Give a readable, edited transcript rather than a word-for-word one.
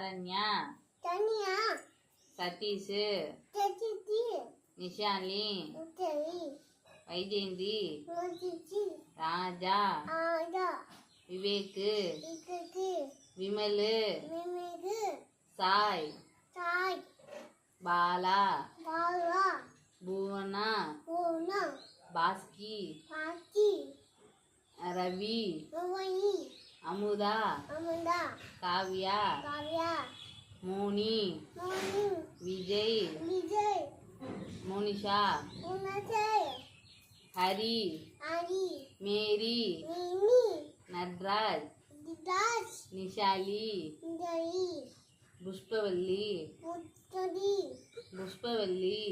சரண்யா, சதீஷ், நிஷாலி, வைஜெயந்தி, ராஜா, விவேக், விமல், சாய், பாலா, புவனா, பாஸ்கி, ரவி, அமுதா, காவ்யா, மோனி, விஜய், மோனிஷா, ஹரி, மேரி, நட்ராஜ், நிஷாலி, புஷ்பவல்லி, பூச்சாண்டி புஷ்பவல்லி